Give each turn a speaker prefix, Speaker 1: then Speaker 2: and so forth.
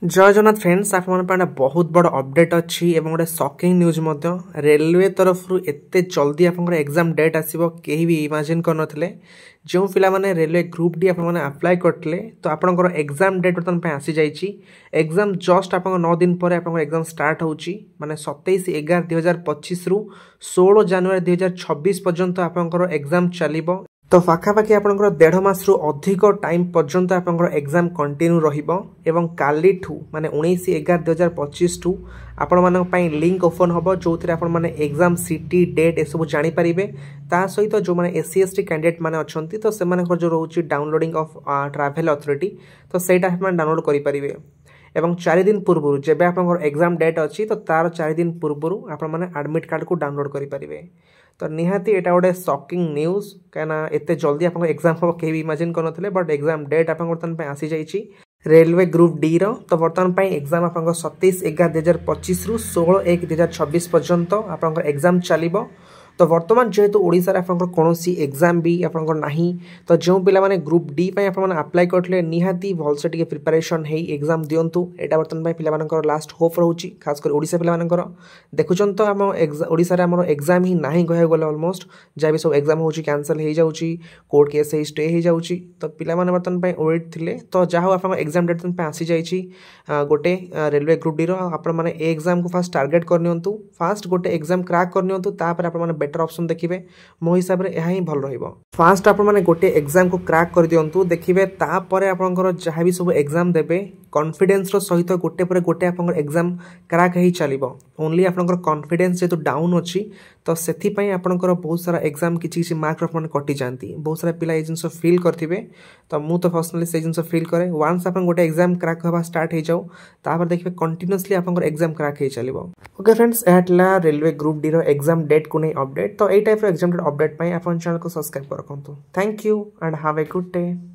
Speaker 1: जय जगन्नाथ फ्रेंड्स आपने बहुत बड़ अपडेट अच्छी एवं गोटे शॉकिंग न्यूज रेलवे तरफ एत जल्दी आप एग्जाम डेट आसो कहीं भी इमेजिन कर जो पिला माने रेलवे ग्रुप डी आपने अप्लाई करते तो आपंकर एग्जाम डेट बर्तमान आसी जाइए एग्जाम जस्ट आप 9 दिन पर आप एग्जाम स्टार्ट होची माने 27/11/2025 रु 16 जनवरी 2026 पर्यंत आपंकर एग्जाम चलिबो। तो पाखापाखि आपंकर 1.5 मास रु अधिक टाइम पर्यंत आपंकर एग्जाम कंटिन्यू रहिबो एवं काली ठू माने 19/11/2025 ठू आपण मानक पई लिंक ओपन होबो जो थरे आपण माने एग्जाम सिटी डेट ए सब जानि परिबे। ता सहित जो माने एससी एसटी कैंडिडेट माने अछंती तो से माने जो रहउची डाउनलोडिंग ऑफ ट्रैवल अथॉरिटी तो सेटा आपण डाउनलोड करि परिबे एवं 4 दिन पूर्व जेबे आपंकर एग्जाम डेट अच्छी तो तार 4 दिन पूर्व आपण माने एडमिट कार्ड को डाउनलोड करि परिबे। तो निहाती एटा गोटे शॉकिंग न्यूज कहीं एत जल्दी आप एग्जाम हम कहीं इमेजिन कर बट एग्जाम डेट आप बर्तमान आसी जाइए रेलवे ग्रुप डी रो। तो बर्तमान एग्जाम आप 27/11/2025 रु 16/1/2026 पर्यंत आप एग्जाम चलिबो। तो बर्तमान जेहेतु ओडिशा रे आपनकर कोनोसी एग्जाम भी आपनकर नाही तो जो पिला माने ग्रुप डी पई आपन अप्लाई करथले निहाती भलसे टिके प्रिपरेशन हेई एग्जाम दियंतु एटा बर्तमान पई पिला मानकर लास्ट होप रहउची खास कर ओडिशा पिला मानकर देखुचन तो हम ओडिशा रे हमर एग्जाम ही नाही कहे गले ऑलमोस्ट जा भी सब एग्जाम होची कैंसिल हे जाउची कोर्ट केस हे स्टे हे जाउची तो पिला माने बर्तमान पई वेट थिले तो जाहो आपन एग्जाम डेट पे आसी जाइची गोटे रेलवे ग्रुप डी रो आपन माने ए एग्जाम को फास्ट टारगेट करनियंतु फास्ट गोटे एग्जाम क्रैक करनियंतु तापर आपन माने बेटर ऑप्शन देखिए मो हिसाब रे यह ही भल रहिबो। फास्ट आप माने गोटे एग्जाम को क्रैक कर दियंतु देखिए तापर आपनकर जहाँ भी सब एग्जाम देबे कॉन्फिडेंस रो सहित गोटे पर गोटे आपनकर एग्जाम क्रैक ही चलिबो। ओनली आपनकर कॉन्फिडेंस जेतु डाउन अछि तो सेथि पई आपनकर बहुत सारा एग्जाम किछि किछि मार्क रखमान कटि जानती बहुत सारा पिला ए जिंस फील करथिबे तो मु तो पर्सनली से जिंस फील करे वंस आपन गोटे एग्जाम क्रैक होबा स्टार्ट हे जाऊ तापर देखिबे कंटीन्यूअसली आपनकर एग्जाम क्रैक हे चलिबो। ओके फ्रेंड्स एटला रेलवे ग्रुप डी रो एग्जाम डेट को नै अपडेट तो ए टाइप रो एग्जाम डेट अपडेट पई आपन चैनल को सब्सक्राइब कर रखंतु। Thank you and have a good day.